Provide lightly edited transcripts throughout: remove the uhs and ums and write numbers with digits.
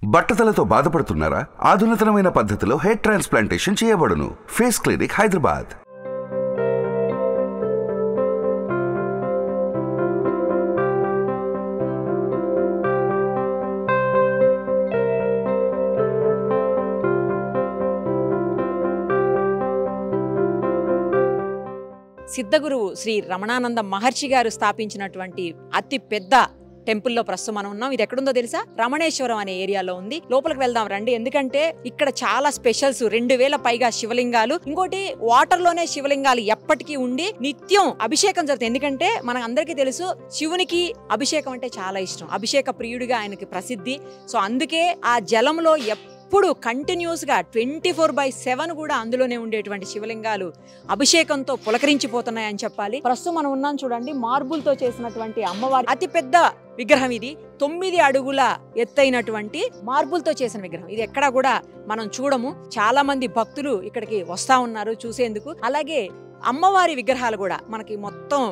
బట్టతలతో బాధపడుతున్నారా? ఆధునితనమైన పద్ధతిలో హెయిర్ ట్రాన్స్ప్లాంటేషన్ చేయబడును. Face clinic, Hyderabad. సిద్ధగురువు శ్రీ రమణానంద మహర్షి గారు స్థాపించినటువంటి అతి పెద్ద టెంపుల్లో ప్రస్తుతం మనం ఉన్నాం. ఇది ఎక్కడుందో తెలుసా? రమణేశ్వరం అనే ఏరియాలో ఉంది. లోపలికి వెళ్దాం రండి. ఎందుకంటే ఇక్కడ చాలా స్పెషల్స్, 2000 పైగా శివలింగాలు, ఇంకోటి వాటర్ లోనే శివలింగాలు ఎప్పటికీ ఉండి నిత్యం అభిషేకం జరుగుతుంది. ఎందుకంటే మనకు అందరికీ తెలుసు శివునికి అభిషేకం అంటే చాలా ఇష్టం. అభిషేక ప్రియుడిగా ఆయనకి ప్రసిద్ధి. సో అందుకే ఆ జలంలో ఇప్పుడు కంటిన్యూస్ గా 24/7 కూడా అందులోనే ఉండేటువంటి శివలింగాలు అభిషేకంతో పులకరించిపోతున్నాయని చెప్పాలి. ప్రస్తుతం మనం ఉన్నాం చూడండి, మార్బుల్ తో చేసినటువంటి అమ్మవారి అతి పెద్ద విగ్రహం ఇది. 9 అడుగుల ఎత్తైనటువంటి మార్బుల్ తో చేసిన విగ్రహం. ఇది ఎక్కడా కూడా మనం చూడము. చాలా మంది భక్తులు ఇక్కడికి వస్తా ఉన్నారు చూసేందుకు. అలాగే అమ్మవారి విగ్రహాలు కూడా మనకి మొత్తం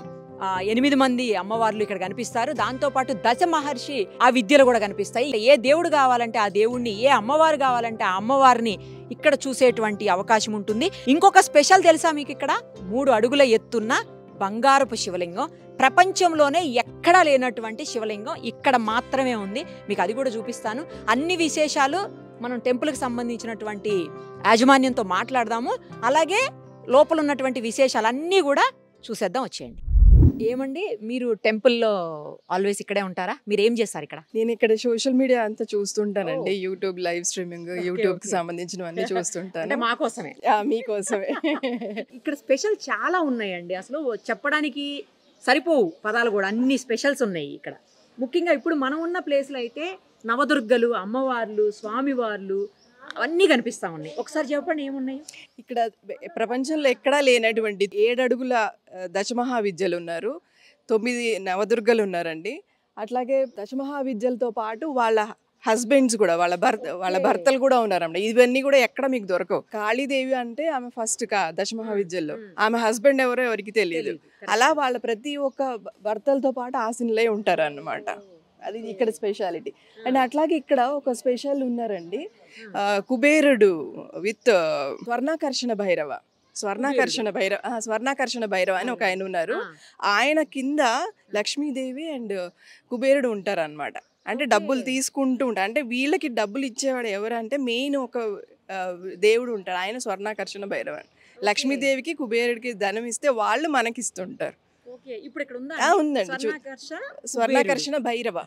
8 మంది అమ్మవార్లు ఇక్కడ కనిపిస్తారు. దాంతో పాటు దశ మహర్షి ఆ విద్యలు కూడా కనిపిస్తాయి. ఏ దేవుడు కావాలంటే ఆ దేవుణ్ణి, ఏ అమ్మవారు కావాలంటే ఆ అమ్మవారిని ఇక్కడ చూసేటువంటి అవకాశం ఉంటుంది. ఇంకొక స్పెషల్ తెలుసా మీకు? ఇక్కడ 3 అడుగుల ఎత్తున్న బంగారపు శివలింగం. ప్రపంచంలోనే ఎక్కడా లేనటువంటి శివలింగం ఇక్కడ మాత్రమే ఉంది. మీకు అది కూడా చూపిస్తాను. అన్ని విశేషాలు మనం టెంపుల్కి సంబంధించినటువంటి యాజమాన్యంతో మాట్లాడదాము. అలాగే లోపల ఉన్నటువంటి విశేషాలన్నీ కూడా చూసేద్దాం. వచ్చేయండి. ఏమండి, మీరు టెంపుల్లో ఆల్వేస్ ఇక్కడే ఉంటారా? మీరు ఏం చేస్తారు ఇక్కడ? నేను ఇక్కడ సోషల్ మీడియా అంతా చూస్తుంటానండి. యూట్యూబ్ లైవ్ స్ట్రీమింగ్, యూట్యూబ్ కి సంబంధించినవన్నీ చూస్తుంటాను. మాకోసమే, మీకోసమే. ఇక్కడ స్పెషల్ చాలా ఉన్నాయండి. అసలు చెప్పడానికి సరిపోవు పదాలు కూడా. అన్ని స్పెషల్స్ ఉన్నాయి ఇక్కడ. ముఖ్యంగా ఇప్పుడు మనం ఉన్న ప్లేస్లో అయితే నవదుర్గలు, అమ్మవార్లు, స్వామివార్లు అవన్నీ కనిపిస్తా ఉన్నాయి. ఒకసారి చెప్పండి ఏమున్నాయి ఇక్కడ? ప్రపంచంలో ఎక్కడా లేనటువంటి 7 అడుగుల దశమహావిద్యలు ఉన్నారు, 9 నవదుర్గలు ఉన్నారండి. అట్లాగే దశమహావిద్యలతో పాటు వాళ్ళ హస్బెండ్స్ కూడా, వాళ్ళ భర్తలు కూడా ఉన్నారండి. ఇవన్నీ కూడా ఎక్కడ మీకు దొరకవు. కాళీదేవి అంటే ఆమె ఫస్ట్ దశమహావిద్యల్లో, ఆమె హస్బెండ్ ఎవరో ఎవరికి తెలియదు. అలా వాళ్ళ ప్రతి ఒక్క భర్తలతో పాటు ఆశీనులై ఉంటారు అన్నమాట. అది ఇక్కడ స్పెషాలిటీ. అండ్ అట్లాగే ఇక్కడ ఒక స్పెషల్ ఉన్నారండి, కుబేరుడు విత్ స్వర్ణాకర్షణ భైరవ. స్వర్ణాకర్షణ భైరవ అని ఒక ఆయన ఉన్నారు. ఆయన కింద లక్ష్మీదేవి అండ్ కుబేరుడు ఉంటారు అన్నమాట. అంటే డబ్బులు తీసుకుంటూ ఉంటారు. అంటే వీళ్ళకి డబ్బులు ఇచ్చేవాడు ఎవరంటే మెయిన్ ఒక దేవుడు ఉంటాడు, ఆయన స్వర్ణాకర్షణ భైరవ. లక్ష్మీదేవికి కుబేరుడికి ధనం ఇస్తే వాళ్ళు మనకిస్తుంటారు. ఇప్పుడు ఇక్కడ ఉందండి స్వర్ణాకర్షణ భైరవ.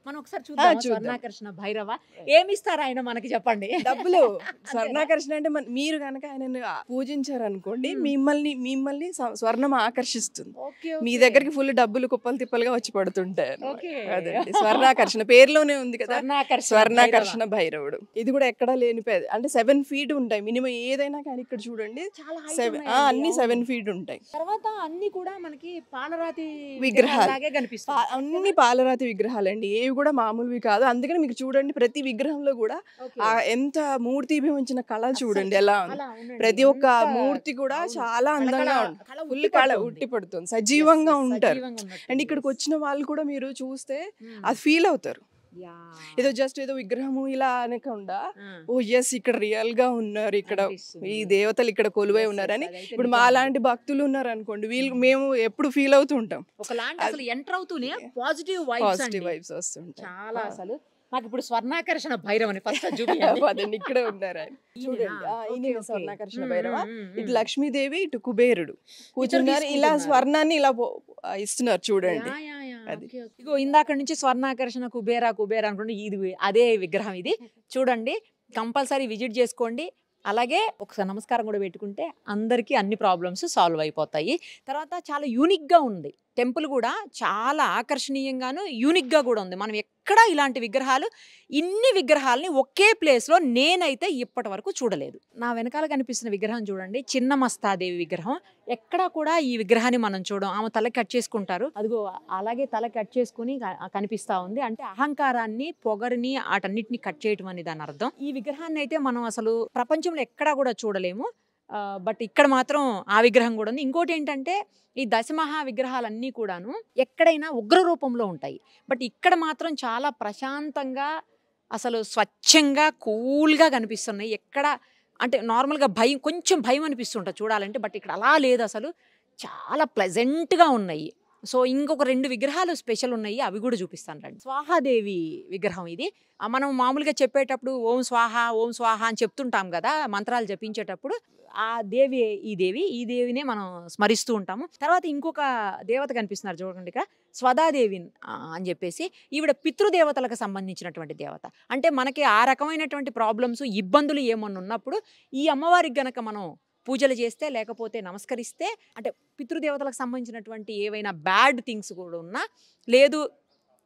మనం ఒకసారి చూద్దాం. స్వర్ణాకర్షణ భైరవ ఏమిస్తారు ఆయన మనకి? చెప్పండి. డబ్బులు. స్వర్ణాకర్షణ అంటే మీరు కనుక ఆయన పూజించారనుకోండి, మిమ్మల్ని స్వర్ణం ఆకర్షిస్తుంది. మీ దగ్గరికి ఫుల్ డబ్బులు కుప్పలు తిప్పలుగా వచ్చి పడుతుంటాయి. అదండి స్వర్ణాకర్షణ, పేరులోనే ఉంది కదా, స్వర్ణాకర్షణ భైరవుడు. ఇది కూడా ఎక్కడా లేని అంటే 7 feet ఉంటాయి మినిమం ఏదైనా కానీ. ఇక్కడ చూడండి అన్ని 7 feet ఉంటాయి. తర్వాత అన్ని కూడా మనకి పాలరాతి విగ్రహాలు, అన్ని పాలరాతి విగ్రహాలండి. ఏవి కూడా మామూలువి కాదు. అందుకని మీకు చూడండి ప్రతి విగ్రహంలో కూడా ఎంత మూర్తిభించిన కళ చూడండి ఎలా ఉంది. ప్రతి ఒక్క మూర్తి కూడా చాలా అందంగా ఫుల్ కళ ఉట్టి పడుతుంది, సజీవంగా ఉంటారు. అండ్ ఇక్కడికి వచ్చిన వాళ్ళు కూడా మీరు చూస్తే అది ఫీల్ అవుతారు. ఏదో జస్ట్ ఏదో విగ్రహము ఇలా అనకుండా, ఓ ఎస్ ఇక్కడ రియల్ గా ఉన్నారు, ఇక్కడ ఈ దేవతలు ఇక్కడ కొలువై ఉన్నారని. ఇప్పుడు మా లాంటి భక్తులు ఉన్నారు అనుకోండి, మేము ఎప్పుడు ఫీల్ అవుతూ ఉంటాం. పాజిటివ్ వైబ్స్ వస్తుంటాయి చాలా. అసలు నాకు ఇప్పుడు స్వర్ణాకర్షణ భైరవని ఫస్ట్ ఇక్కడ ఉన్నారు ఆయన. చూడండి స్వర్ణాకర్షణ భైరవ. ఇటు లక్ష్మీదేవి, ఇటు కుబేరుడు కూర్చున్నారు. ఇలా స్వర్ణాన్ని ఇలా ఇస్తున్నారు చూడండి. ఇగో ఇందాక నుంచి స్వర్ణాకర్షణ కుబేరా అనుకోండి, ఇది అదే విగ్రహం. ఇది చూడండి, కంపల్సరీ విజిట్ చేసుకోండి. అలాగే ఒకసారి నమస్కారం కూడా పెట్టుకుంటే అందరికీ అన్ని ప్రాబ్లమ్స్ సాల్వ్ అయిపోతాయి. తర్వాత చాలా యూనిక్గా ఉంది టెంపుల్ కూడా, చాలా ఆకర్షణీయంగాను యూనిక్గా కూడా ఉంది. మనం ఎక్కడా ఇలాంటి విగ్రహాలు, ఇన్ని విగ్రహాలని ఒకే ప్లేస్లో నేనైతే ఇప్పటి వరకు చూడలేదు. నా వెనకాల కనిపిస్తున్న విగ్రహం చూడండి, చిన్న మస్తాదేవి విగ్రహం. ఎక్కడా కూడా ఈ విగ్రహాన్ని మనం చూడం. ఆమె తల కట్ చేసుకుంటారు, అదిగో అలాగే తల కట్ చేసుకుని కనిపిస్తూ ఉంది. అంటే అహంకారాన్ని, పొగరిని, వాటన్నిటిని కట్ చేయటం అని దాని అర్థం. ఈ విగ్రహాన్ని అయితే మనం అసలు ప్రపంచంలో ఎక్కడా కూడా చూడలేము. బట్ ఇక్కడ మాత్రం ఆ విగ్రహం కూడా ఉంది. ఇంకోటి ఏంటంటే ఈ దశమహా విగ్రహాలన్నీ కూడాను ఎక్కడైనా ఉగ్ర రూపంలో ఉంటాయి. బట్ ఇక్కడ మాత్రం చాలా ప్రశాంతంగా అసలు స్వచ్ఛంగా కూల్గా కనిపిస్తున్నాయి. ఎక్కడ అంటే నార్మల్గా భయం, కొంచెం భయం అనిపిస్తుంటుంది చూడాలంటే, బట్ ఇక్కడ అలా లేదు. అసలు చాలా ప్లెజెంట్గా ఉన్నాయి. సో ఇంకొక 2 విగ్రహాలు స్పెషల్ ఉన్నాయి, అవి కూడా చూపిస్తాను రండి. స్వాహాదేవి విగ్రహం ఇది. మనం మామూలుగా చెప్పేటప్పుడు ఓం స్వాహ ఓం స్వాహ అని చెప్తుంటాం కదా మంత్రాలు జపించేటప్పుడు. ఆ దేవి ఈ దేవినే మనం స్మరిస్తూ ఉంటాము. తర్వాత ఇంకొక దేవత కనిపిస్తున్నారు చూడండి ఇక్కడ, స్వదాదేవి అని చెప్పేసి. ఈవిడ పితృదేవతలకు సంబంధించినటువంటి దేవత. అంటే మనకి ఆ రకమైనటువంటి ప్రాబ్లమ్స్, ఇబ్బందులు ఏమన్నా ఉన్నప్పుడు ఈ అమ్మవారికి గనక మనం పూజలు చేస్తే, లేకపోతే నమస్కరిస్తే, అంటే పితృదేవతలకు సంబంధించినటువంటి ఏవైనా బ్యాడ్ థింగ్స్ కూడా ఉన్నా, లేదు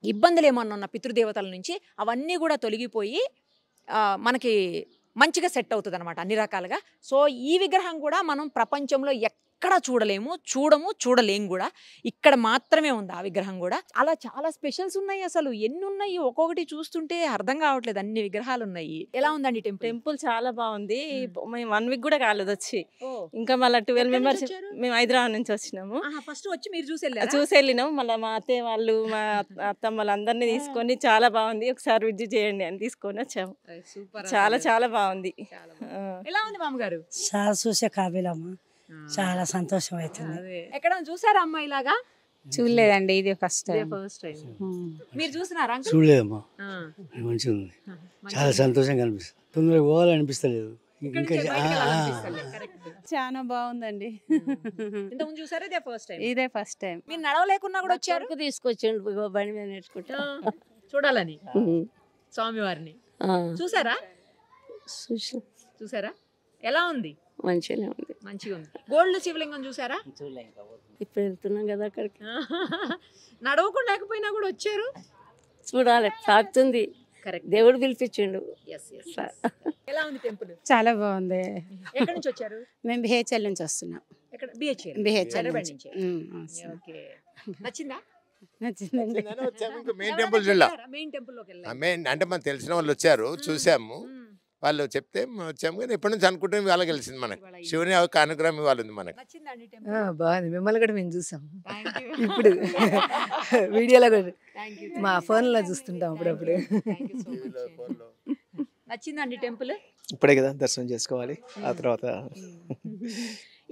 ఇబ్బందులు ఏమన్నా ఉన్న పితృదేవతల నుంచి అవన్నీ కూడా తొలగిపోయి మనకి మంచిగా సెట్ అవుతుంది అనమాట అన్ని రకాలుగా. సో ఈ విగ్రహం కూడా మనం ప్రపంచంలో ఎక్కడ చూడలేము కూడా. ఇక్కడ మాత్రమే ఉంది ఆ విగ్రహం కూడా. అలా చాలా స్పెషల్స్ ఉన్నాయి. అసలు ఎన్ని ఉన్నాయి, ఒక్కొక్కటి చూస్తుంటే అర్థం కావట్లేదు, అన్ని విగ్రహాలు ఉన్నాయి. ఎలా ఉందండి టెంపుల్? టెంపుల్ చాలా బాగుంది. మేము 1 వీక్ కూడా కాలేదు వచ్చి, ఇంకా మళ్ళీ 12 మెంబర్స్. మేము హైదరాబాద్ నుంచి వచ్చినాము. ఫస్ట్ వచ్చి మీరు చూసి వెళ్ళినాము. మళ్ళీ మా అత్తయ్య వాళ్ళు, మా అత్తమ్మ వాళ్ళందరినీ తీసుకొని చాలా బాగుంది, ఒకసారి విజిట్ చేయండి అని తీసుకొని వచ్చాము. చాలా బాగుంది. ఎలా ఉంది మామగారు? చాలా చూసే కాబీలమ్మ, చాలా సంతోషం అవుతుంది. ఎక్కడ చూసారా అమ్మ ఇలాగా? చూడలేదండి, ఇది ఫస్ట్ టైం. మీరు చూసినారా? చూడలేదమ్మా, మంచిగా ఉంది, చాలా సంతోషంగా అనిపిస్తుంది. తొందరగా పోవాలనిపిస్తలేదు. ఇంకా చాలా బాగుందండి. ఇంతకుముందు చూసారా? ఇదే ఫస్ట్ టైం. మీరు నడవలేకున్నా కూడా వచ్చారు, తీసుకొచ్చిండు బండి మీద నేర్చుకుంటా చూడాలని స్వామివారిని. చూసారా? చూసారా? ఎలా ఉంది? మంచిగానే ఉంది. మంచిగా ఉంది. గోల్డ్ శివలింగం చూసారా? ఇప్పుడు వెళ్తున్నాం కదా అక్కడికి. నడవకుండా లేకపోయినా కూడా వచ్చారు, చూడాలి, సాగుతుంది. దేవుడు పిలిపించిండు. ఎలా ఉంది టెంపుల్? చాలా బాగుంది. ఎక్కడి నుంచి వచ్చారు? మేము బిహెచ్ఎల్ నుంచి వస్తున్నాం. బిహెచ్ఎల్ నుంచి. నచ్చిందా? నచ్చిందండి. మెయిన్ టెంపుల్ అంటే మనకు తెలిసిన వాళ్ళు వచ్చారు, చూసాము. వాళ్ళు చెప్తే వచ్చాము, కానీ ఎప్పటి నుంచి అనుకుంటే వాళ్ళకి తెలిసింది మనకు. శివుని అనుగ్రహం ఇవ్వాలి మనకు. బాగుంది. మిమ్మల్ని కూడా మేము చూసాం ఇప్పుడు వీడియోలో కూడా, మా ఫోన్లో చూస్తుంటాం అప్పుడప్పుడు. నచ్చిందండి టెంపుల్? ఇప్పుడే కదా దర్శనం చేసుకోవాలి, ఆ తర్వాత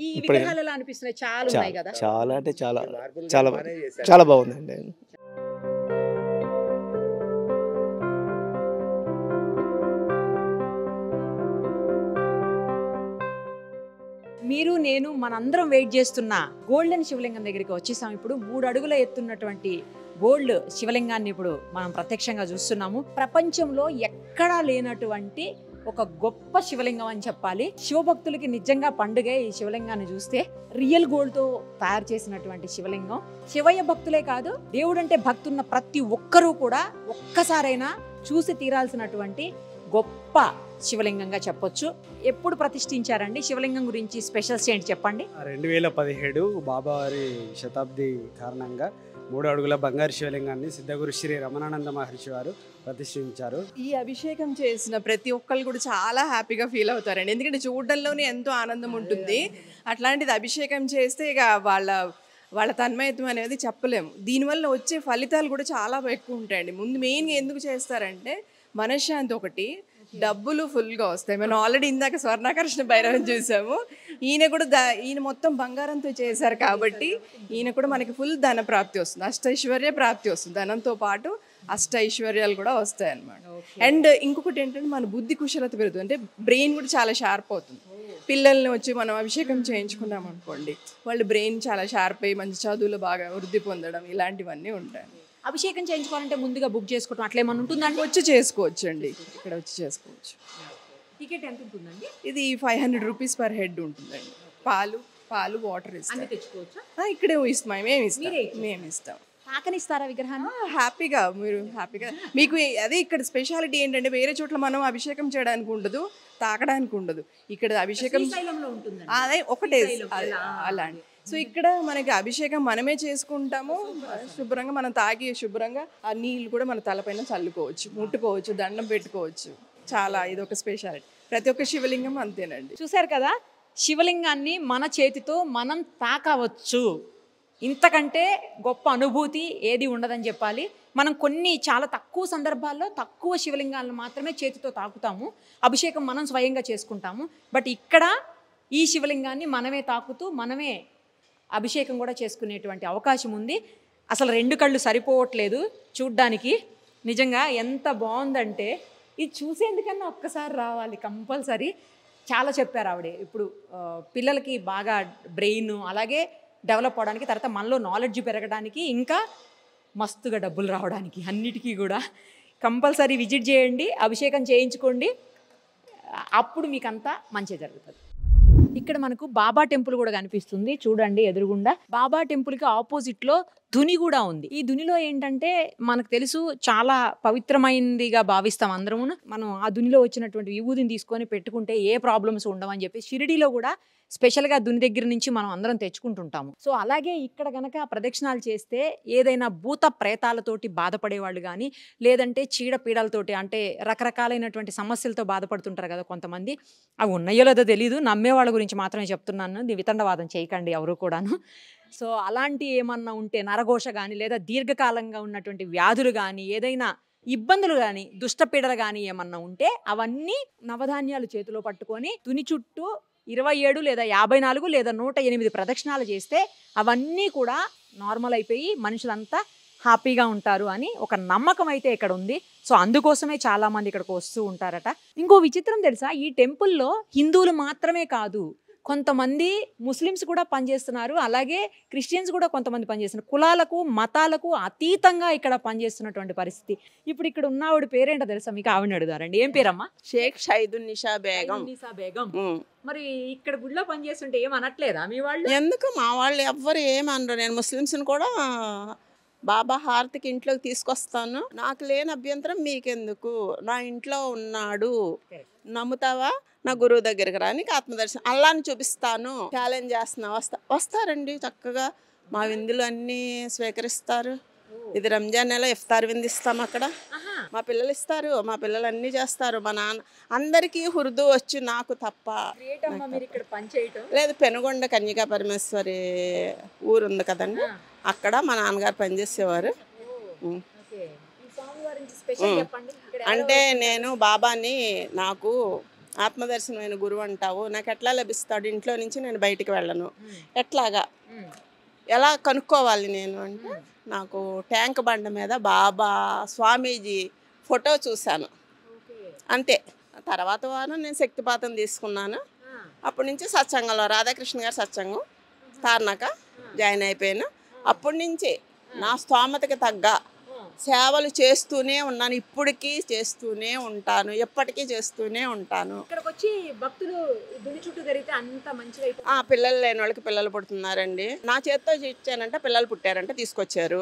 ఈ విగ్రహాలు ఎలా అనిపిస్తున్నాయి? చాలా ఉన్నాయి కదా. చాలా అంటే చాలా చాలా చాలా బాగుందండి. మీరు నేను మనందరం వెయిట్ చేస్తున్న గోల్డెన్ శివలింగం దగ్గరికి వచ్చేసాం. ఇప్పుడు 3 అడుగుల ఎత్తున్నటువంటి గోల్డ్ శివలింగాన్ని ఇప్పుడు మనం ప్రత్యక్షంగా చూస్తున్నాము. ప్రపంచంలో ఎక్కడా లేనటువంటి ఒక గొప్ప శివలింగం అని చెప్పాలి. శివభక్తులకి నిజంగా పండుగే ఈ శివలింగాన్ని చూస్తే. రియల్ గోల్డ్ తో తయారు చేసినటువంటి శివలింగం. శివయ్య భక్తులే కాదు, దేవుడు అంటే భక్తున్న ప్రతి ఒక్కరూ కూడా ఒక్కసారైనా చూసి తీరాల్సినటువంటి గొప్ప శివలింగంగా చెప్పొచ్చు. ఎప్పుడు ప్రతిష్ఠించారండి శివలింగం గురించి స్పెషల్స్ ఏంటి చెప్పండి? 2017 బాబావారి శతాబ్ది కారణంగా 3 అడుగుల బంగారు శివలింగాన్ని సిద్ధగురు శ్రీ రమణానంద మహర్షి వారు ప్రతిష్ఠించారు. ఈ అభిషేకం చేసిన ప్రతి ఒక్కళ్ళు కూడా చాలా హ్యాపీగా ఫీల్ అవుతారండి. ఎందుకంటే చూడడంలోనే ఎంతో ఆనందం ఉంటుంది. అట్లాంటిది అభిషేకం చేస్తే ఇక వాళ్ళ తన్మయత్వం అనేది చెప్పలేము. దీనివల్ల వచ్చే ఫలితాలు కూడా చాలా ఎక్కువ ఉంటాయండి. ముందు మెయిన్గా ఎందుకు చేస్తారంటే మనశ్శాంతి ఒకటి, డబ్బులు ఫుల్గా వస్తాయి. మనం ఆల్రెడీ ఇందాక స్వర్ణాకర్షణ భైరవం చూసాము. ఈయన మొత్తం బంగారంతో చేశారు కాబట్టి ఈయన కూడా మనకి ఫుల్ ధన ప్రాప్తి వస్తుంది, అష్టైశ్వర్య ప్రాప్తి వస్తుంది. ధనంతో పాటు అష్టైశ్వర్యాలు కూడా వస్తాయి అన్నమాట. అండ్ ఇంకొకటి ఏంటంటే మన బుద్ధి కుశలత పెరుగుతుంది, అంటే బ్రెయిన్ కూడా చాలా షార్ప్ అవుతుంది. పిల్లల్ని వచ్చి మనం అభిషేకం చేయించుకున్నాం అనుకోండి, వాళ్ళ బ్రెయిన్ చాలా షార్ప్ అయ్యి మంచి చదువులు బాగా వృద్ధి పొందడం ఇలాంటివన్నీ ఉంటాయి. అభిషేకం చేయించుకోవాలంటే ముందుగా బుక్ చేసుకోవడం అట్లా ఏమన్నా ఉంటుందండి? వచ్చి చేసుకోవచ్చు అండి, ఇక్కడ వచ్చి చేసుకోవచ్చు. టికెట్ ఎంత ఉంటుందండి? ఇది 500 రూపీస్ పర్ హెడ్ ఉంటుందండి. పాలు వాటర్ ఇస్తాం. ఇక్కడే ఇస్తాం, మేము ఇస్తాం. తాకనిస్తారా విగ్రహాన్ని? హ్యాపీగా మీకు అదే ఇక్కడ స్పెషాలిటీ ఏంటంటే వేరే చోట్ల మనం అభిషేకం చేయడానికి ఉండదు, తాకడానికి ఉండదు. ఇక్కడ అభిషేకం అదే ఒకటే అలాంటి. సో ఇక్కడ మనకి అభిషేకం మనమే చేసుకుంటాము, శుభ్రంగా మనం తాగి శుభ్రంగా ఆ నీళ్ళు కూడా మన తలపైన చల్లుకోవచ్చు, ముట్టుకోవచ్చు, దండం పెట్టుకోవచ్చు. చాలా ఇది ఒక స్పెషాలిటీ. ప్రతి ఒక్క శివలింగం అంతేనండి. చూసారు కదా, శివలింగాన్ని మన చేతితో మనం తాకవచ్చు. ఇంతకంటే గొప్ప అనుభూతి ఏది ఉండదని చెప్పాలి. మనం కొన్ని చాలా తక్కువ సందర్భాల్లో తక్కువ శివలింగాలను మాత్రమే చేతితో తాకుతాము, అభిషేకం మనం స్వయంగా చేసుకుంటాము. బట్ ఇక్కడ ఈ శివలింగాన్ని మనమే తాకుతూ మనమే అభిషేకం కూడా చేసుకునేటువంటి అవకాశం ఉంది. అసలు 2 కళ్ళు సరిపోవట్లేదు చూడ్డానికి. నిజంగా ఎంత బాగుందంటే ఇది చూసేందుకన్నా ఒక్కసారి రావాలి కంపల్సరీ. చాలా చెప్పారు ఆవిడ. ఇప్పుడు పిల్లలకి బాగా బ్రెయిన్ అలాగే డెవలప్ అవడానికి, తర్వాత మనలో నాలెడ్జ్ పెరగడానికి, ఇంకా మస్తుగా డబ్బులు రావడానికి, అన్నిటికీ కూడా కంపల్సరీ విజిట్ చేయండి, అభిషేకం చేయించుకోండి. అప్పుడు మీకు అంతా మంచి జరుగుతుంది. ఇక్కడ మనకు బాబా టెంపుల్ కూడా కనిపిస్తుంది చూడండి ఎదురుగుండా. బాబా టెంపుల్కి ఆపోజిట్లో ధుని కూడా ఉంది. ఈ ధునిలో ఏంటంటే మనకు తెలుసు చాలా పవిత్రమైనదిగా భావిస్తాం అందరము. మనం ఆ ధునిలో వచ్చినటువంటి విభూతిని తీసుకొని పెట్టుకుంటే ఏ ప్రాబ్లమ్స్ ఉండవని చెప్పి షిరిడీలో కూడా స్పెషల్గా ధుని దగ్గర నుంచి మనం అందరం తెచ్చుకుంటుంటాము. సో అలాగే ఇక్కడ కనుక ప్రదక్షిణాలు చేస్తే ఏదైనా భూత ప్రేతాలతోటి బాధపడేవాళ్ళు కానీ, లేదంటే చీడపీడలతోటి, అంటే రకరకాలైనటువంటి సమస్యలతో బాధపడుతుంటారు కదా కొంతమంది. అవి ఉన్నాయో లేదో తెలియదు, నమ్మే వాళ్ళ గురించి మాత్రమే చెప్తున్నాను, వితండవాదం చేయకండి ఎవరు కూడాను. సో అలాంటి ఏమన్నా ఉంటే నరఘోష కానీ, లేదా దీర్ఘకాలంగా ఉన్నటువంటి వ్యాధులు కానీ, ఏదైనా ఇబ్బందులు కానీ, దుష్టపీడలు కానీ ఏమన్నా ఉంటే అవన్నీ నవధాన్యాలు చేతిలో పట్టుకొని తుని చుట్టూ 27 లేదా 54 లేదా 108 ప్రదక్షిణాలు చేస్తే అవన్నీ కూడా నార్మల్ అయిపోయి మనుషులంతా హ్యాపీగా ఉంటారు అని ఒక నమ్మకం అయితే ఇక్కడ ఉంది. సో అందుకోసమే చాలా మంది ఇక్కడికి వస్తూ ఉంటారట. ఇంకో విచిత్రం తెలుసా, ఈ టెంపుల్లో హిందువులు మాత్రమే కాదు, కొంతమంది ముస్లిమ్స్ కూడా పనిచేస్తున్నారు, అలాగే క్రిస్టియన్స్ కూడా కొంతమంది పనిచేస్తున్నారు. కులాలకు మతాలకు అతీతంగా ఇక్కడ పనిచేస్తున్నటువంటి పరిస్థితి. ఇప్పుడు ఇక్కడ ఉన్న ఆవిడ పేరేంటో తెలుసా మీకు? ఆవిడని అడుగుతారండి. ఏం పేరమ్మా? షేక్ షైదున్నిసా బేగం. బేగం. మరి ఇక్కడ గుడిలో పనిచేస్తుంటే ఏమనట్లేదా మీ వాళ్ళు? ఎందుకు మా వాళ్ళు ఎవ్వరు ఏమనరు. నేను ముస్లిమ్స్ని కూడా బాబా హారతికి ఇంట్లోకి తీసుకొస్తాను, నాకు లేని అభ్యంతరం మీకెందుకు, నా ఇంట్లో ఉన్నాడు, నమ్ముతావా, నా గురువు దగ్గరికి రా, నీకు ఆత్మదర్శనం అల్లాని చూపిస్తాను, ఛాలెంజ్ చేస్తున్నా, వస్తారండి చక్కగా. మా విందులు అన్నీ స్వీకరిస్తారు. ఇది రంజాన్ నెల ఇఫ్తార్ విందు ఇస్తాం అక్కడ, మా పిల్లలు ఇస్తారు, మా పిల్లలు అన్నీ చేస్తారు. మా నాన్న అందరికీ ఉర్దూ వచ్చు, నాకు తప్ప. లేదు, పెనుగొండ కన్యకా పరమేశ్వరి ఊరు ఉంది కదండి, అక్కడ మా నాన్నగారు పనిచేసేవారు. అంటే నేను బాబాని, నాకు ఆత్మదర్శనమైన గురువు అంటావు, నాకు ఎట్లా లభిస్తాడు, ఇంట్లో నుంచి నేను బయటికి వెళ్ళను, ఎట్లాగా ఎలా కనుక్కోవాలి నేను అంటే, నాకు ట్యాంక్ బండ మీద బాబా స్వామీజీ ఫోటో చూశాను అంతే. తర్వాత వారం నేను శక్తిపాతం తీసుకున్నాను. అప్పటి నుంచి సత్సంగంలో రాధాకృష్ణ గారు సత్సంగం తార్నాక జాయిన్ అయిపోయాను. అప్పటి నుంచి నా స్తోమతకి తగ్గ సేవలు చేస్తూనే ఉన్నాను, ఇప్పటికీ చేస్తూనే ఉంటాను, ఎప్పటికీ చేస్తూనే ఉంటాను. పిల్లలు లేని వాళ్ళకి పిల్లలు పుడుతున్నారండి. నా చేత్తో ఇచ్చానంటే పిల్లలు పుట్టారంటే తీసుకొచ్చారు.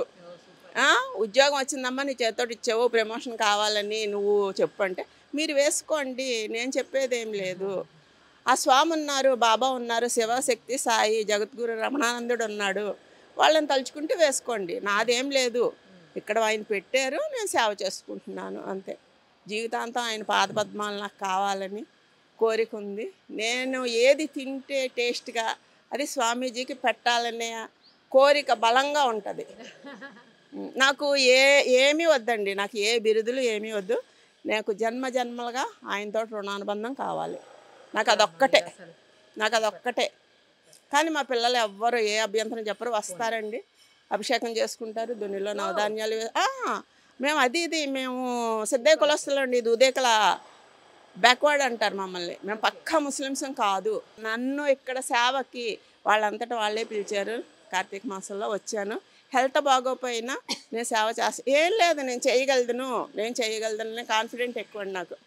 ఉద్యోగం వచ్చిందమ్మా నీ చేత్తో ఇచ్చావు, ప్రమోషన్ కావాలని నువ్వు చెప్పు అంటే మీరు వేసుకోండి, నేను చెప్పేదేం లేదు. ఆ స్వామి ఉన్నారు, బాబా ఉన్నారు, శివశక్తి సాయి జగద్గురు రమణానందుడు ఉన్నాడు, వాళ్ళని తలుచుకుంటే వేసుకోండి, నాదేం లేదు. ఇక్కడ ఆయన పెట్టారు, నేను సేవ చేసుకుంటున్నాను అంతే. జీవితాంతం ఆయన పాదపద్మాలు నాకు కావాలని కోరిక ఉంది. నేను ఏది తింటే టేస్ట్గా అది స్వామీజీకి పెట్టాలనే కోరిక బలంగా ఉంటుంది. నాకు ఏమీ వద్దండి, నాకు ఏ బిరుదులు ఏమీ వద్దు. నాకు జన్మ జన్మలుగా ఆయనతో రుణానుబంధం కావాలి, నాకు అదొక్కటే. కానీ మా పిల్లలు ఎవ్వరు ఏ అభ్యంతరం చెప్పరు, వస్తారండి, అభిషేకం చేసుకుంటారు, దునిలో నవధాన్యాలు. మేము మేము సిద్ధయ్య కులస్తులు అండి, ఇది ఉదేకల బ్యాక్వర్డ్ అంటారు మమ్మల్ని, మేము పక్కా ముస్లిమ్స్ కాదు. నన్ను ఇక్కడ సేవకి వాళ్ళంతటా వాళ్ళే పిలిచారు, కార్తీక మాసంలో వచ్చాను. హెల్త్ బాగోపోయినా నేను సేవ చేస్తాను, ఏం లేదు నేను చేయగలను కాన్ఫిడెంట్ ఎక్కువ నాకు.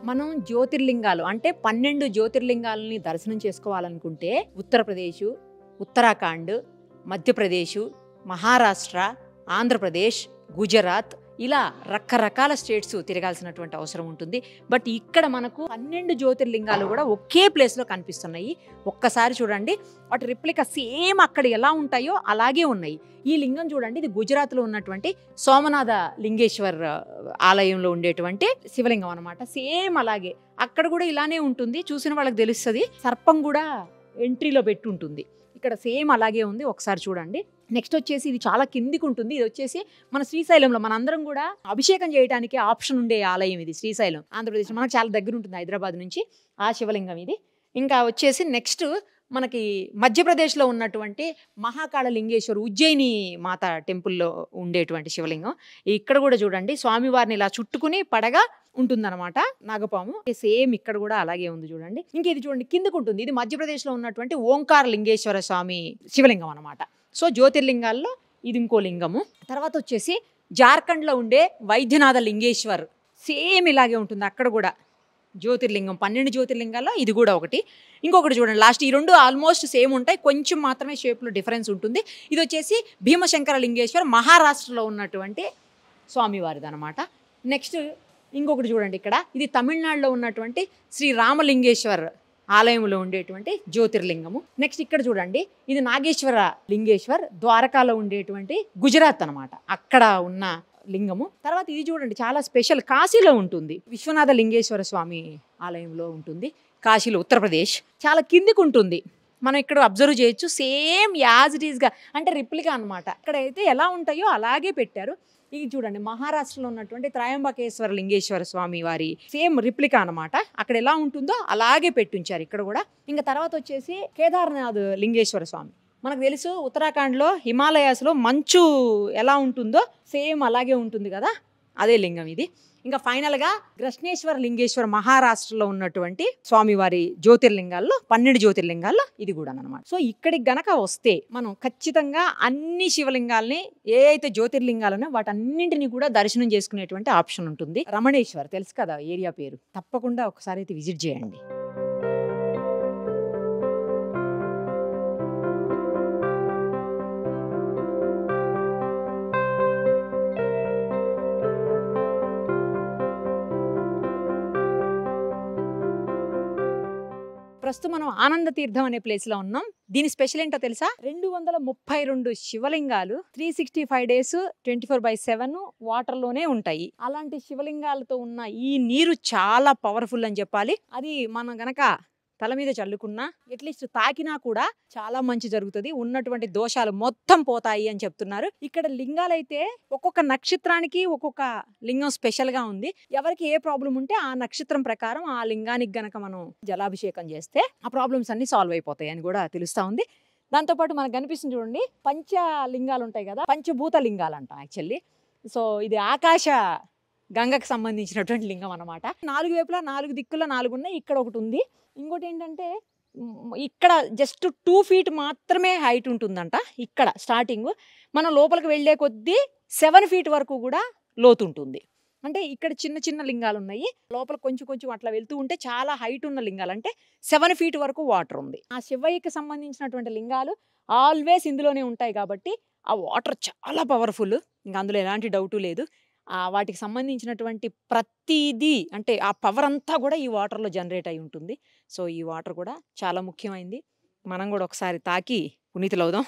మనం జ్యోతిర్లింగాలు అంటే 12 జ్యోతిర్లింగాలని దర్శనం చేసుకోవాలనుకుంటే ఉత్తరప్రదేశ్, ఉత్తరాఖండ్, మధ్యప్రదేశ్, మహారాష్ట్ర, ఆంధ్రప్రదేశ్, గుజరాత్ ఇలా రకరకాల స్టేట్స్ తిరగాల్సినటువంటి అవసరం ఉంటుంది. బట్ ఇక్కడ మనకు 12 జ్యోతిర్లింగాలు కూడా ఒకే ప్లేస్లో కనిపిస్తున్నాయి. ఒక్కసారి చూడండి, వాటి రిప్లికా సేమ్ అక్కడ ఎలా ఉంటాయో అలాగే ఉన్నాయి. ఈ లింగం చూడండి, ఇది గుజరాత్లో ఉన్నటువంటి సోమనాథ లింగేశ్వర్ ఆలయంలో ఉండేటువంటి శివలింగం అనమాట. సేమ్ అలాగే అక్కడ కూడా ఇలానే ఉంటుంది. చూసిన వాళ్ళకి తెలుస్తుంది. సర్పం కూడా ఎంట్రీలో పెట్టి ఉంటుంది. ఇక్కడ సేమ్ అలాగే ఉంది. ఒకసారి చూడండి. నెక్స్ట్ వచ్చేసి ఇది చాలా కిందికి ఉంటుంది. ఇది వచ్చేసి మన శ్రీశైలంలో మనందరం కూడా అభిషేకం చేయడానికి ఆప్షన్ ఉండే ఆలయం ఇది. శ్రీశైలం ఆంధ్రప్రదేశ్ మనకు చాలా దగ్గర ఉంటుంది, హైదరాబాద్ నుంచి. ఆ శివలింగం ఇది. ఇంకా వచ్చేసి నెక్స్ట్ మనకి మధ్యప్రదేశ్లో ఉన్నటువంటి మహాకాళ లింగేశ్వర్ ఉజ్జయిని మాత టెంపుల్లో ఉండేటువంటి శివలింగం. ఇక్కడ కూడా చూడండి, స్వామివారిని ఇలా చుట్టుకుని పడగా ఉంటుందన్నమాట నాగపాము. సేమ్ ఇక్కడ కూడా అలాగే ఉంది చూడండి. ఇంక ఇది చూడండి కిందకు ఉంటుంది. ఇది మధ్యప్రదేశ్లో ఉన్నటువంటి ఓంకార లింగేశ్వర స్వామి శివలింగం అనమాట. సో జ్యోతిర్లింగాల్లో ఇది ఇంకో లింగము. తర్వాత వచ్చేసి జార్ఖండ్లో ఉండే వైద్యనాథ లింగేశ్వర్ సేమ్ ఇలాగే ఉంటుంది. అక్కడ కూడా జ్యోతిర్లింగం 12 జ్యోతిర్లింగాల్లో ఇది కూడా ఒకటి. ఇంకొకటి చూడండి లాస్ట్, ఈ రెండు ఆల్మోస్ట్ సేమ్ ఉంటాయి, కొంచెం మాత్రమే షేప్లో డిఫరెన్స్ ఉంటుంది. ఇది వచ్చేసి భీమశంకర లింగేశ్వర్ మహారాష్ట్రలో ఉన్నటువంటి స్వామివారిది అనమాట. నెక్స్ట్ ఇంకొకటి చూడండి, ఇక్కడ ఇది తమిళనాడులో ఉన్నటువంటి శ్రీ రామలింగేశ్వర్ ఆలయంలో ఉండేటువంటి జ్యోతిర్లింగము. నెక్స్ట్ ఇక్కడ చూడండి, ఇది నాగేశ్వర లింగేశ్వర్ ద్వారకాలో ఉండేటువంటి గుజరాత్ అనమాట, అక్కడ ఉన్న లింగము. తర్వాత ఇది చూడండి చాలా స్పెషల్, కాశీలో ఉంటుంది. విశ్వనాథ లింగేశ్వర స్వామి ఆలయంలో ఉంటుంది, కాశీలో, ఉత్తరప్రదేశ్. చాలా కిందికి ఉంటుంది. మనం ఇక్కడ అబ్జర్వ్ చేయొచ్చు. సేమ్ యాజ్ ఇట్ ఈస్గా, అంటే రిప్లికా అనమాట. అక్కడైతే ఎలా ఉంటాయో అలాగే పెట్టారు. ఇది చూడండి మహారాష్ట్రలో ఉన్నటువంటి త్రయంబకేశ్వర లింగేశ్వర స్వామి వారి సేమ్ రిప్లికా అనమాట. అక్కడ ఎలా ఉంటుందో అలాగే పెట్టుంచారు ఇక్కడ కూడా. ఇంకా తర్వాత వచ్చేసి కేదార్నాథ్ లింగేశ్వర స్వామి. మనకు తెలుసు ఉత్తరాఖండ్లో హిమాలయాస్లో మంచు ఎలా ఉంటుందో సేమ్ అలాగే ఉంటుంది కదా, అదే లింగం ఇది. ఇంకా ఫైనల్గా కృష్ణేశ్వర లింగేశ్వర మహారాష్ట్రలో ఉన్నటువంటి స్వామివారి జ్యోతిర్లింగాల్లో 12 జ్యోతిర్లింగాల్లో ఇది కూడా అనమాట. సో ఇక్కడికి గనక వస్తే మనం ఖచ్చితంగా అన్ని శివలింగాల్ని, ఏ అయితే జ్యోతిర్లింగాలనో వాటన్నింటినీ కూడా దర్శనం చేసుకునేటువంటి ఆప్షన్ ఉంటుంది. రమణేశ్వర్ తెలుసు కదా ఏరియా పేరు, తప్పకుండా ఒకసారి అయితే విజిట్ చేయండి. ప్రస్తుతం మనం ఆనంద తీర్థం అనే ప్లేస్లో ఉన్నాం. దీని స్పెషల్ ఏంటో తెలుసా? 232 శివలింగాలు 365 days 24/7 వాటర్లోనే ఉంటాయి. అలాంటి శివలింగాలతో ఉన్న ఈ నీరు చాలా పవర్ఫుల్ అని చెప్పాలి. అది మనం గనక తల మీద చల్లుకున్నా, అట్లీస్ట్ తాకినా కూడా చాలా మంచి జరుగుతుంది. ఉన్నటువంటి దోషాలు మొత్తం పోతాయి అని చెప్తున్నారు. ఇక్కడ లింగాలైతే ఒక్కొక్క నక్షత్రానికి ఒక్కొక్క లింగం స్పెషల్గా ఉంది. ఎవరికి ఏ ప్రాబ్లం ఉంటే ఆ నక్షత్రం ప్రకారం ఆ లింగానికి గనక మనం జలాభిషేకం చేస్తే ఆ ప్రాబ్లమ్స్ అన్ని సాల్వ్ అయిపోతాయి అని కూడా తెలుస్తూ ఉంది. దాంతోపాటు మనకు కనిపిస్తుంది చూడండి, పంచలింగాలు ఉంటాయి కదా, పంచభూత లింగాలు అంటాం యాక్చువల్లీ. సో ఇది ఆకాశ గంగకు సంబంధించినటువంటి లింగం అనమాట. 4 వైపులా 4 దిక్కుల్లో 4 ఉన్నాయి, ఇక్కడ ఒకటి ఉంది. ఇంకోటి ఏంటంటే ఇక్కడ జస్ట్ 2 feet మాత్రమే హైట్ ఉంటుందంట. ఇక్కడ స్టార్టింగ్ మనం లోపలికి వెళ్ళే కొద్దీ 7 feet వరకు కూడా లోతు ఉంటుంది. అంటే ఇక్కడ చిన్న చిన్న లింగాలు ఉన్నాయి, లోపల కొంచెం కొంచెం అట్లా వెళ్తూ ఉంటే చాలా హైట్ ఉన్న లింగాలు, అంటే 7 feet వరకు వాటర్ ఉంది. ఆ శివయ్యకి సంబంధించినటువంటి లింగాలు ఆల్వేస్ ఇందులోనే ఉంటాయి కాబట్టి ఆ వాటర్ చాలా పవర్ఫుల్, ఇంకా అందులో ఎలాంటి డౌటు లేదు. వాటికి సంబంధించినటువంటి ప్రతిదీ, అంటే ఆ పవర్ అంతా కూడా ఈ వాటర్లో జనరేట్ అయి ఉంటుంది. సో ఈ వాటర్ కూడా చాలా ముఖ్యమైనది. మనం కూడా ఒకసారి తాకి పునీతులవుదాం.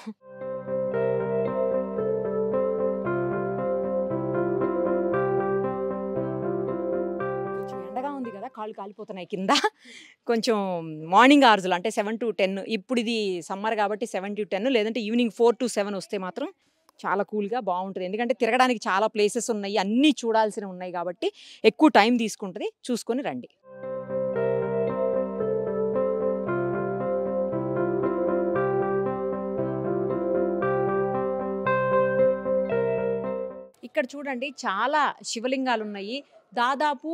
కొంచెం ఎండగా ఉంది కదా, కాళ్ళు కాలిపోతున్నాయి కింద. కొంచెం మార్నింగ్ అవర్స్లో అంటే 7 to 10, ఇప్పుడు ఇది సమ్మర్ కాబట్టి 7 to 10, లేదంటే ఈవినింగ్ 4 to 7 వస్తే మాత్రం చాలా కూల్గా బాగుంటుంది. ఎందుకంటే తిరగడానికి చాలా ప్లేసెస్ ఉన్నాయి, అన్నీ చూడాల్సినవి ఉన్నాయి కాబట్టి ఎక్కువ టైం తీసుకుంటుంది. చూసుకొని రండి. ఇక్కడ చూడండి చాలా శివలింగాలు ఉన్నాయి. దాదాపు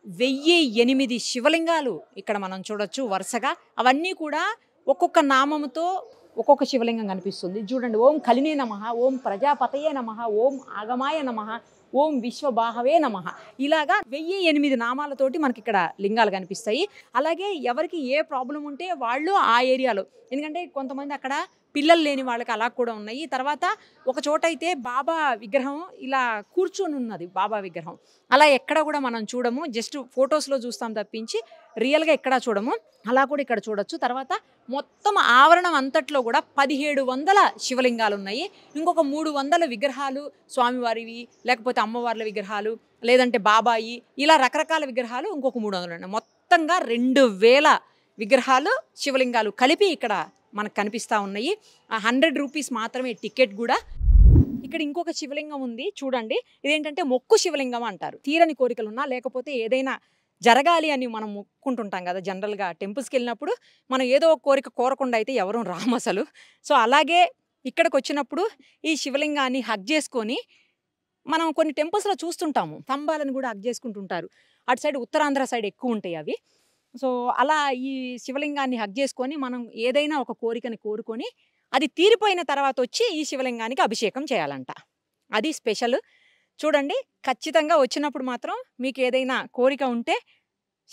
1008 శివలింగాలు ఇక్కడ మనం చూడొచ్చు వరుసగా. అవన్నీ కూడా ఒక్కొక్క నామముతో ఒక్కొక్క శివలింగం కనిపిస్తుంది. చూడండి, ఓం కలినే నమః, ఓం ప్రజాపతయే నమః, ఓం ఆగమాయ నమః, ఓం విశ్వబాహవే నమః. ఇలాగా 1008 నామాలతోటి మనకి ఇక్కడ లింగాలు కనిపిస్తాయి. అలాగే ఎవరికి ఏ ప్రాబ్లం ఉంటే వాళ్ళు ఆ ఏరియాలో, ఎందుకంటే కొంతమంది అక్కడ పిల్లలు లేని వాళ్ళకి అలా కూడా ఉన్నాయి. తర్వాత ఒక చోట అయితే బాబా విగ్రహం ఇలా కూర్చొని ఉన్నది, బాబా విగ్రహం. అలా ఎక్కడ కూడా మనం చూడము, జస్ట్ ఫొటోస్లో చూస్తాం తప్పించి రియల్గా ఎక్కడా చూడము. అలా కూడా ఇక్కడ చూడొచ్చు. తర్వాత మొత్తం ఆవరణం అంతట్లో కూడా 1700 శివలింగాలు ఉన్నాయి. ఇంకొక 300 విగ్రహాలు స్వామివారివి, లేకపోతే అమ్మవార్ల విగ్రహాలు, లేదంటే బాబాయి, ఇలా రకరకాల విగ్రహాలు ఇంకొక 300 ఉన్నాయి. మొత్తంగా 2000 విగ్రహాలు శివలింగాలు కలిపి ఇక్కడ మనకు కనిపిస్తూ ఉన్నాయి. 100 రూపీస్ మాత్రమే టికెట్ కూడా. ఇక్కడ ఇంకొక శివలింగం ఉంది చూడండి. ఇదేంటంటే మొక్కు శివలింగం అంటారు. తీరని కోరికలున్నా లేకపోతే ఏదైనా జరగాలి అని మనం మొక్కుంటుంటాం కదా, జనరల్గా టెంపుల్స్కి వెళ్ళినప్పుడు మనం ఏదో ఒక కోరిక కోరకుండా అయితే ఎవరూ రాము అసలు. సో అలాగే ఇక్కడికి వచ్చినప్పుడు ఈ శివలింగాన్ని హగ్ చేసుకొని మనం కొన్ని టెంపుల్స్లో చూస్తుంటాము, స్తంభాలను కూడా హగ్ చేసుకుంటుంటారు. అటు సైడ్ ఉత్తరాంధ్ర సైడ్ ఎక్కువ ఉంటాయి అవి. సో అలా ఈ శివలింగాన్ని హగ్ చేసుకొని మనం ఏదైనా ఒక కోరికని కోరుకొని అది తీరిపోయిన తర్వాత వచ్చి ఈ శివలింగానికి అభిషేకం చేయాలంట. అది స్పెషల్. చూడండి, ఖచ్చితంగా వచ్చినప్పుడు మాత్రం మీకు ఏదైనా కోరిక ఉంటే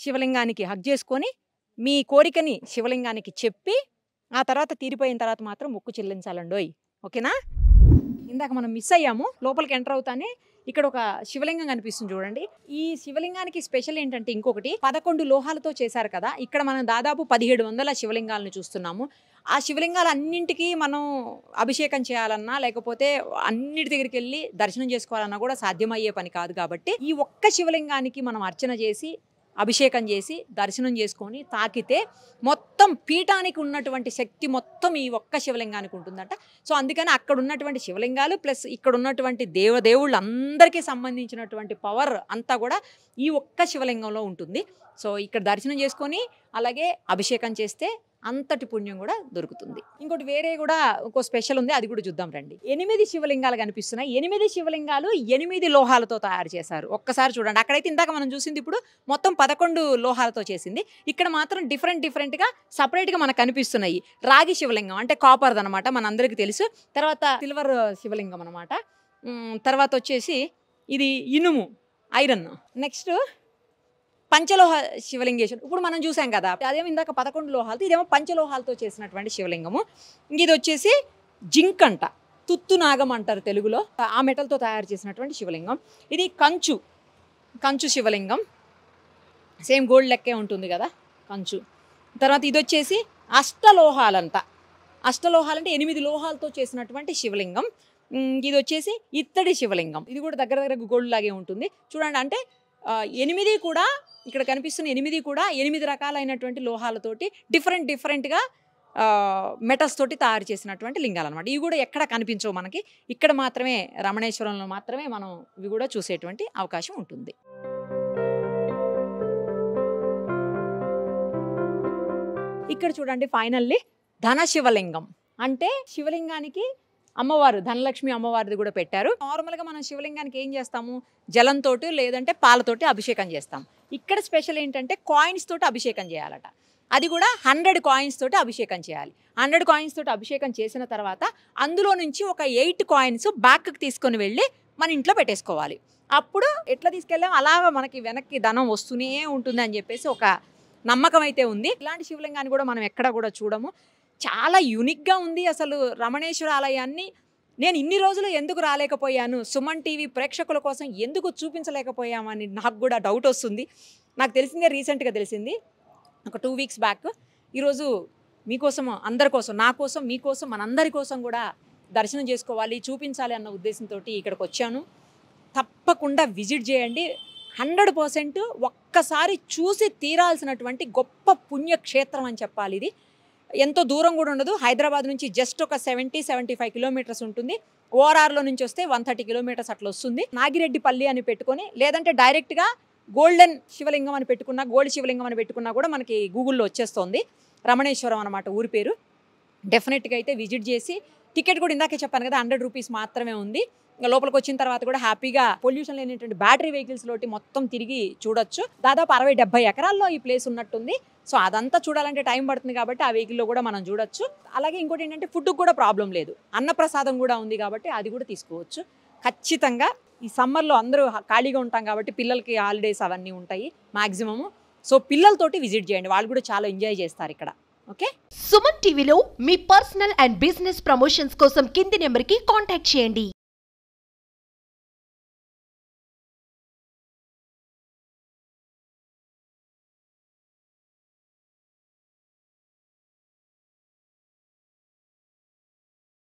శివలింగానికి హగ్ చేసుకొని మీ కోరికని శివలింగానికి చెప్పి ఆ తర్వాత తీరిపోయిన తర్వాత మాత్రం మొక్కు చెల్లించాలండోయ్. ఓకేనా? ఇందాక మనం మిస్ అయ్యాము. లోపలికి ఎంటర్ అవుతానే ఇక్కడ ఒక శివలింగం కనిపిస్తుంది చూడండి. ఈ శివలింగానికి స్పెషల్ ఏంటంటే ఇంకొకటి 11 లోహాలతో చేశారు కదా. ఇక్కడ మనం దాదాపు 1700 శివలింగాలను చూస్తున్నాము. ఆ శివలింగాలన్నింటికి మనం అభిషేకం చేయాలన్నా లేకపోతే అన్నిటి దగ్గరికి వెళ్ళి దర్శనం చేసుకోవాలన్నా కూడా సాధ్యమయ్యే పని కాదు. కాబట్టి ఈ ఒక్క శివలింగానికి మనం అర్చన చేసి అభిషేకం చేసి దర్శనం చేసుకొని తాకితే మొత్తం పీఠానికి ఉన్నటువంటి శక్తి మొత్తం ఈ ఒక్క శివలింగానికి ఉంటుందట. సో అందుకని అక్కడ ఉన్నటువంటి శివలింగాలు ప్లస్ ఇక్కడ ఉన్నటువంటి దేవదేవుళ్ళు అందరికీ సంబంధించినటువంటి పవర్ అంతా కూడా ఈ ఒక్క శివలింగంలో ఉంటుంది. సో ఇక్కడ దర్శనం చేసుకొని అలాగే అభిషేకం చేస్తే అంతటి పుణ్యం కూడా దొరుకుతుంది. ఇంకోటి వేరే కూడా ఇంకో స్పెషల్ ఉంది, అది కూడా చూద్దాం రండి. 8 శివలింగాలు కనిపిస్తున్నాయి. 8 శివలింగాలు 8 లోహాలతో తయారు చేశారు. ఒక్కసారి చూడండి. అక్కడైతే ఇందాక మనం చూసింది ఇప్పుడు మొత్తం 11 లోహాలతో చేసింది. ఇక్కడ మాత్రం డిఫరెంట్గా సపరేట్గా మనకు కనిపిస్తున్నాయి. రాగి శివలింగం అంటే కాపర్ది అనమాట, మనందరికీ తెలుసు. తర్వాత సిల్వర్ శివలింగం అనమాట. తర్వాత వచ్చేసి ఇది ఇనుము, ఐరన్. నెక్స్ట్ పంచలోహ శివలింగేశ్వరం ఇప్పుడు మనం చూసాం కదా, అదేమో ఇందాక 11 లోహాలతో, ఇదేమో పంచలోహాలతో చేసినటువంటి శివలింగము. ఇది వచ్చేసి జింక్ అంట, తుత్తు నాగం అంటారు తెలుగులో, ఆ మెటల్తో తయారు చేసినటువంటి శివలింగం. ఇది కంచు శివలింగం, సేమ్ గోల్డ్ లెక్కే ఉంటుంది కదా కంచు. తర్వాత ఇది వచ్చేసి అష్టలోహాలంట. అష్టలోహాలంటే 8 లోహాలతో చేసినటువంటి శివలింగం. ఇది వచ్చేసి ఇత్తడి శివలింగం. ఇది కూడా దగ్గర గోల్డ్ లాగే ఉంటుంది చూడండి. అంటే 8 కూడా ఇక్కడ కనిపిస్తున్న 8 కూడా 8 రకాలైనటువంటి లోహాలతోటి డిఫరెంట్గా మెటల్స్ తోటి తయారు చేసినటువంటి లింగాలు అనమాట. ఇవి కూడా ఎక్కడ కనిపించవు మనకి, ఇక్కడ మాత్రమే రమణేశ్వరంలో మాత్రమే మనం ఇవి కూడా చూసేటువంటి అవకాశం ఉంటుంది. ఇక్కడ చూడండి ఫైనల్లీ ధన శివలింగం. అంటే శివలింగానికి అమ్మవారు ధనలక్ష్మి అమ్మవారిది కూడా పెట్టారు. నార్మల్గా మనం శివలింగానికి ఏం చేస్తాము, జలంతో లేదంటే పాలతోటి అభిషేకం చేస్తాం. ఇక్కడ స్పెషల్ ఏంటంటే కాయిన్స్ తోటి అభిషేకం చేయాలట. అది కూడా 100 కాయిన్స్ తోటి అభిషేకం చేయాలి. 100 కాయిన్స్ తోటి అభిషేకం చేసిన తర్వాత అందులో నుంచి ఒక 8 కాయిన్స్ బ్యాక్కి తీసుకొని వెళ్ళి మన ఇంట్లో పెట్టేసుకోవాలి. అప్పుడు ఎట్లా తీసుకెళ్ళాం అలాగా మనకి వెనక్కి ధనం వస్తూనే ఉంటుంది అని చెప్పేసి ఒక నమ్మకం అయితే ఉంది. ఇలాంటి శివలింగాన్ని కూడా మనం ఎక్కడ కూడా చూడము. చాలా యూనిక్గా ఉంది అసలు రమణేశ్వర ఆలయాన్ని. నేను ఇన్ని రోజులు ఎందుకు రాలేకపోయాను, సుమన్ టీవీ ప్రేక్షకుల కోసం ఎందుకు చూపించలేకపోయామని నాకు కూడా డౌట్ వస్తుంది. నాకు తెలిసిందే, రీసెంట్గా తెలిసింది ఒక 2 వీక్స్ బ్యాక్. ఈరోజు మీకోసం, అందరి కోసం, నా కోసం, మీకోసం, మనందరి కోసం కూడా దర్శనం చేసుకోవాలి, చూపించాలి అన్న ఉద్దేశంతో ఇక్కడికి వచ్చాను. తప్పకుండా విజిట్ చేయండి. 100% ఒక్కసారి చూసి తీరాల్సినటువంటి గొప్ప పుణ్యక్షేత్రం అని చెప్పాలి. ఇది ఎంతో దూరం కూడా ఉండదు. హైదరాబాద్ నుంచి జస్ట్ ఒక 70-75 కిలోమీటర్స్ ఉంటుంది. ఓఆర్ఆర్లో నుంచి వస్తే 130 కిలోమీటర్స్ అట్లా వస్తుంది. నాగిరెడ్డిపల్లి అని పెట్టుకొని లేదంటే డైరెక్ట్గా గోల్డెన్ శివలింగం అని పెట్టుకున్నా, గోల్డ్ శివలింగం అని పెట్టుకున్నా కూడా మనకి గూగుల్లో వచ్చేస్తుంది. రమణేశ్వరం అనమాట ఊరి పేరు. డెఫినెట్గా అయితే విజిట్ చేసి, టికెట్ కూడా ఇందాకే చెప్పాను కదా 100 రూపీస్ మాత్రమే ఉంది. ఇంకా లోపలికి వచ్చిన తర్వాత కూడా హ్యాపీగా పొల్యూషన్ లేనటువంటి బ్యాటరీ వెహికల్స్ లోటి మొత్తం తిరిగి చూడొచ్చు. దాదాపు 60-70 ఎకరాల్లో ఈ ప్లేస్ ఉన్నట్టుంది. సో అదంతా చూడాలంటే టైం పడుతుంది కాబట్టి ఆ వెహికల్లో కూడా మనం చూడొచ్చు. అలాగే ఇంకోటి ఏంటంటే ఫుడ్కి కూడా ప్రాబ్లం లేదు, అన్నప్రసాదం కూడా ఉంది కాబట్టి అది కూడా తీసుకోవచ్చు. ఖచ్చితంగా ఈ సమ్మర్లో అందరూ ఖాళీగా ఉంటాం కాబట్టి పిల్లలకి హాలిడేస్ అవన్నీ ఉంటాయి మ్యాక్సిమము. సో పిల్లలతోటి విజిట్ చేయండి, వాళ్ళు కూడా చాలా ఎంజాయ్ చేస్తారు ఇక్కడ. ఓకే. సుమన్ టీవీలో మీ పర్సనల్ అండ్ బిజినెస్ ప్రమోషన్స్ కోసం కింది నెంబర్కి కాంటాక్ట్ చేయండి.